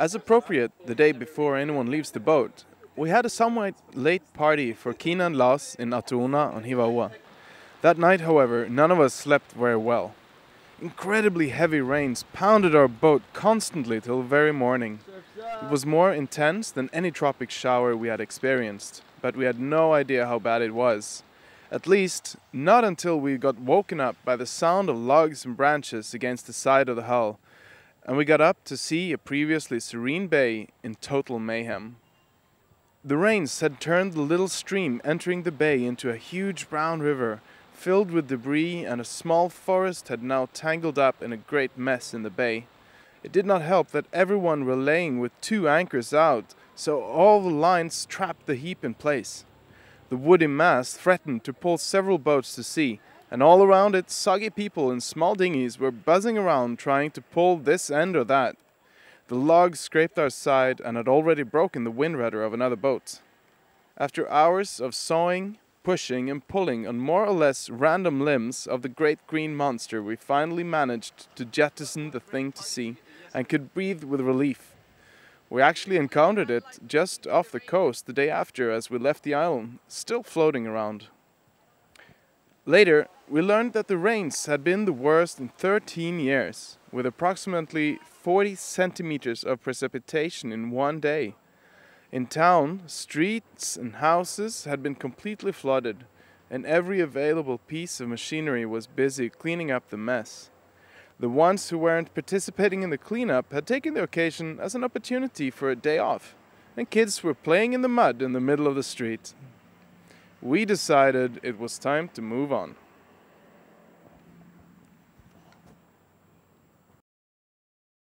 As appropriate the day before anyone leaves the boat, we had a somewhat late party for Kina and Lars in Atuona on Hiva Oa. That night, however, none of us slept very well. Incredibly heavy rains pounded our boat constantly till the very morning. It was more intense than any tropic shower we had experienced, but we had no idea how bad it was. At least, not until we got woken up by the sound of logs and branches against the side of the hull, and we got up to see a previously serene bay in total mayhem. The rains had turned the little stream entering the bay into a huge brown river, filled with debris, and a small forest had now tangled up in a great mess in the bay. It did not help that everyone were laying with 2 anchors out, so all the lines trapped the heap in place. The woody mast threatened to pull several boats to sea, and all around it soggy people in small dinghies were buzzing around trying to pull this end or that. The logs scraped our side and had already broken the wind rudder of another boat. After hours of sawing, pushing and pulling on more or less random limbs of the great green monster, we finally managed to jettison the thing to sea and could breathe with relief. We actually encountered it just off the coast the day after as we left the island, still floating around. Later, we learned that the rains had been the worst in 13 years, with approximately 40 centimeters of precipitation in one day. In town, streets and houses had been completely flooded, and every available piece of machinery was busy cleaning up the mess. The ones who weren't participating in the cleanup had taken the occasion as an opportunity for a day off, and kids were playing in the mud in the middle of the street. We decided it was time to move on.